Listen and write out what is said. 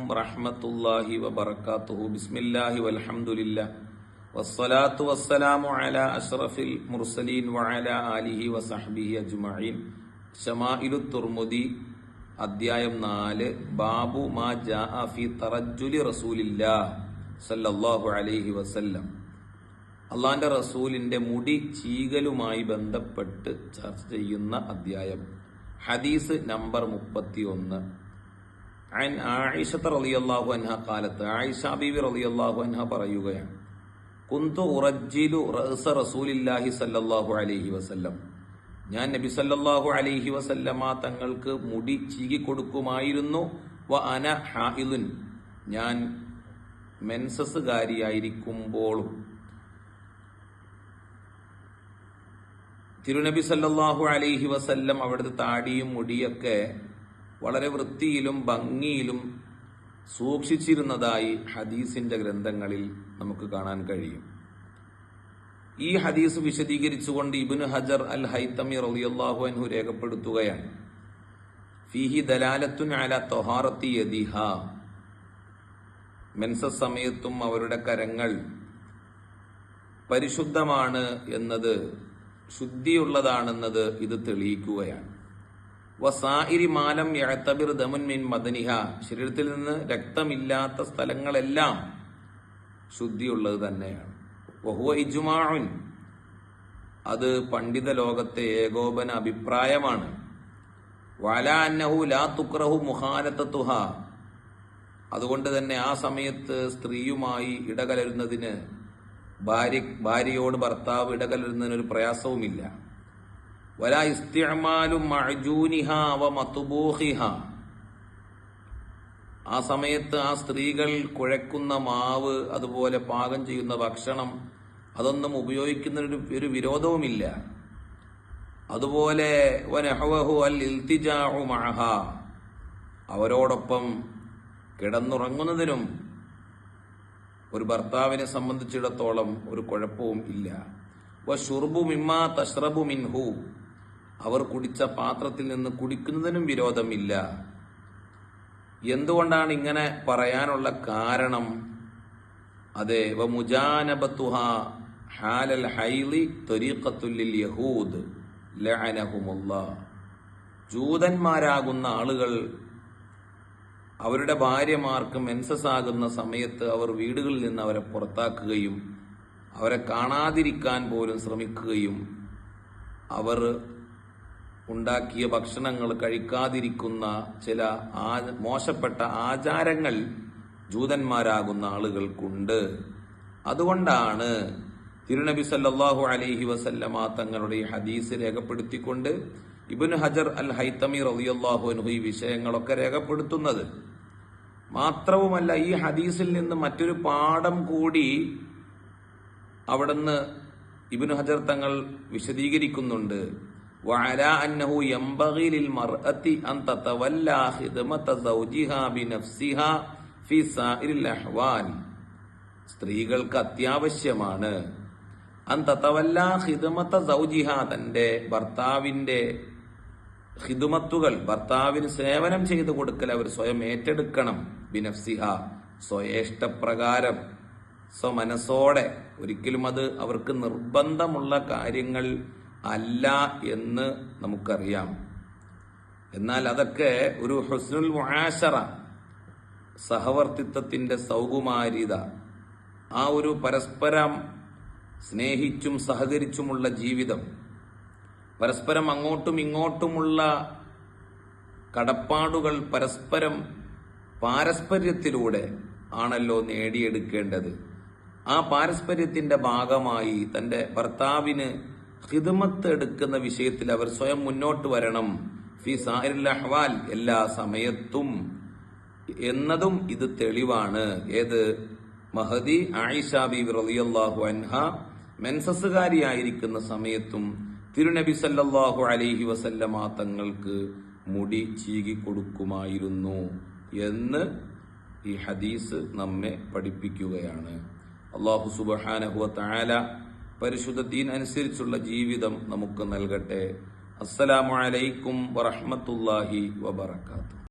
വറഹ്മത്തുള്ളാഹി വബറകാതുഹു. ബിസ്മില്ലാഹി വൽഹംദുലില്ലാഹ് വസ്സലാത്തു വസ്സലാമു അലാ അഷ്റഫിൽ മുർസലീൻ വഅലാ ആലിഹി വസഹ്ബിഹി അജ്മഈൻ. ശമാഇലുത് തുർമുദി അദ്ധ്യായം 4. ബാബു മാ ജാഅ ഫീ തറജ്ജുലി റസൂലില്ലാഹ് സല്ലല്ലാഹു അലൈഹി വസല്ലം. അള്ളാന്റെ റസൂലിന്റെ മുടി ചീകലുമായി ബന്ധപ്പെട്ട് ചർച്ച ചെയ്യുന്ന അദ്ധ്യായം. ഹദീസ് നമ്പർ 31. അൻ ആയിഷത റളിയല്ലാഹു അൻഹ ഖാലത്ത്, ആയിഷ ബീവി റളിയല്ലാഹു അൻഹ പറയുകയാണ്, കുന്തു ഉറജ്ജിലു റഅസ റസൂലില്ലാഹി സല്ലല്ലാഹു അലൈഹി വസല്ലം, ഞാൻ നബി സല്ലല്ലാഹു അലൈഹി വസല്ലമ തങ്ങൾക്ക് മുടി ചീകി കൊടുക്കുമായിരുന്നു. വ അന ഹായിലുൻ, ഞാൻ മെൻസസുകാരിയായിരിക്കുമ്പോഴും. തിരുനബി സല്ലല്ലാഹു അലൈഹി വസല്ലം അവിടുത്തെ താടിയും മുടിയൊക്കെ വളരെ വൃത്തിയിലും ഭംഗിയിലും സൂക്ഷിച്ചിരുന്നതായി ഹദീസിന്റെ ഗ്രന്ഥങ്ങളിൽ നമുക്ക് കാണാൻ കഴിയും. ഈ ഹദീസ് വിശദീകരിച്ചുകൊണ്ട് ഇബ്നു ഹജർ അൽ ഹൈതമി റളിയല്ലാഹു അൻഹു രേഖപ്പെടുത്തുകയാണ്, ഫീഹി ദലാലത്തുൻ അലാ ത്വഹാറത്തി യദിഹ, മെൻസസ് സമയത്തും അവരുടെ കരങ്ങൾ പരിശുദ്ധമാണ് എന്നത്, ശുദ്ധിയുള്ളതാണെന്നത് ഇത് തെളിയിക്കുകയാണ്. വസായിരി മാലം യഅ്തബിർ ദമുൻ മിൻ മദനിഹ, ശരീരത്തിൽ നിന്ന് രക്തമില്ലാത്ത സ്ഥലങ്ങളെല്ലാം ശുദ്ധിയുള്ളത് തന്നെയാണ്. വഹുവ ഇജ്മാഉൻ, അത് പണ്ഡിത ലോകത്തെ ഏകോപന അഭിപ്രായമാണ്. വഅലാ അന്നഹു ലാ തുക്റഹു മുഖാലതതുഹ, അതുകൊണ്ട് തന്നെ ആ സമയത്ത് സ്ത്രീയുമായി ഇടകലരുന്നതിന്, ഭാര്യയോട് ഭർത്താവ് ഇടകലരുന്നതിന് ഒരു പ്രയാസവുമില്ല. വലാ ഇസ്തിഅമാലു മഅജൂനിഹ വ മത്ബൂഖിഹ, ആ സമയത്ത് ആ സ്ത്രീകൾ കുഴക്കുന്ന മാവ്, അതുപോലെ പാകം ചെയ്യുന്ന ഭക്ഷണം, അതൊന്നും ഉപയോഗിക്കുന്നതിന് ഒരു വിരോധവുമില്ല. അതുപോലെ വനഹവഹു അൽ ഇൽതിജാഉ മഅഹ, അവരോടൊപ്പം കിടന്നുറങ്ങുന്നതിനും ഒരു ഭർത്താവിനെ സംബന്ധിച്ചിടത്തോളം ഒരു കുഴപ്പവും ഇല്ല. വശുർബു മിമ്മാ തശ്റബു മിൻഹു, അവർ കുടിച്ച പാത്രത്തിൽ നിന്ന് കുടിക്കുന്നതിനും വിരോധമില്ല. എന്തുകൊണ്ടാണ് ഇങ്ങനെ പറയാനുള്ള കാരണം? അതെ, വമുജാനബതുഹ ഹാലൽ ഹൈളി ത്വരീഖത്തുൽ ലിൽ യഹൂദ് ലഅനഹുമുല്ലാഹ്, ജൂതന്മാരാകുന്ന ആളുകൾ അവരുടെ ഭാര്യമാർക്ക് മെൻസസ് ആകുന്ന സമയത്ത് അവർ വീടുകളിൽ നിന്ന് അവരെ പുറത്താക്കുകയും അവരെ കാണാതിരിക്കാൻ പോലും ശ്രമിക്കുകയും അവർ ഉണ്ടാക്കിയ ഭക്ഷണങ്ങൾ കഴിക്കാതിരിക്കുന്ന ചില മോശപ്പെട്ട ആചാരങ്ങൾ ജൂതന്മാരാകുന്ന ആളുകൾക്കുണ്ട്. അതുകൊണ്ടാണ് തിരുനബി സല്ലല്ലാഹു അലൈഹി വസല്ലമ തങ്ങളുടെ ഈ ഹദീസ് രേഖപ്പെടുത്തിക്കൊണ്ട് ഇബ്നു ഹജർ അൽ ഹൈതമി റളിയല്ലാഹു അൻഹു ഈ വിഷയങ്ങളൊക്കെ രേഖപ്പെടുത്തുന്നത്. മാത്രവുമല്ല, ഈ ഹദീസിൽ നിന്ന് മറ്റൊരു പാഠം കൂടി അവിടുന്ന് ഇബ്നു ഹജർ തങ്ങൾ വിശദീകരിക്കുന്നുണ്ട്. വഅലാ അന്നഹു യംബഗി ലിൽ മർഅതി അൻ തതവല്ലാ ഖിദ്മത സൗജിഹാ ബിനഫ്സിഹാ ഫീ സാഇരിൽ അഹ്വാൽ, സ്ത്രീകൾക്ക് അത്യാവശ്യമാണ് അൻ തതവല്ലാ ഖിദ്മത സൗജിഹാ, തന്റെ ഭർത്താവിന്റെ ഖിദ്മത്തുകൾ, ഭർത്താവിന് സേവനം ചെയ്തു കൊടുക്കൽ അവർ സ്വയം ഏറ്റെടുക്കണം. ബിനഫ്സിഹ, സ്വയേഷ്ടപ്രകാരം, സ്വമനസ്സോടെ. ഒരിക്കലും അത് അവർക്ക് നിർബന്ധമുള്ള കാര്യങ്ങൾ അല്ല എന്ന് നമുക്കറിയാം. എന്നാൽ അതൊക്കെ ഒരു ഹുസ്നുൽ മുആശറ, സഹവർത്തിത്വത്തിന്റെ സൗകുമാര്യത, ആ ഒരു പരസ്പരം സ്നേഹിച്ചും സഹകരിച്ചുമുള്ള ജീവിതം, പരസ്പരം അങ്ങോട്ടും ഇങ്ങോട്ടുമുള്ള കടപ്പാടുകൾ പരസ്പരം പാരസ്പര്യത്തിലൂടെ ആണല്ലോ നേടിയെടുക്കേണ്ടത്. ആ പാരസ്പര്യത്തിന്റെ ഭാഗമായി തന്റെ ഭർത്താവിന് ഖിദ്മത്ത് എടുക്കുന്ന വിഷയത്തിൽ അവർ സ്വയം മുന്നോട്ട് വരണം. ഫി സാഇരിൽ അഹ്വാൽ, എല്ലാ സമയത്തും എന്നതും ഇത് തെളിവാണ്. ഏത്? മഹദി ആയിഷ ബീവി റളിയല്ലാഹു അൻഹ മെൻസസുകാരിയായിരിക്കുന്ന സമയത്തും തിരുനബി സല്ലല്ലാഹു അലൈഹി വസല്ലമ തങ്ങൾക്ക് മുടി ചീകി കൊടുക്കുമായിരുന്നു എന്ന് ഈ ഹദീസ് നമ്മെ പഠിപ്പിക്കുകയാണ്. അല്ലാഹു സുബ്ഹാനഹു വ തആല പരിശുദ്ധ ദീൻ അനുസരിച്ചുള്ള ജീവിതം നമുക്ക് നൽകട്ടെ. അസ്സലാമു അലൈക്കും വറഹ്മത്തുള്ളാഹി വബറകാതുഹു.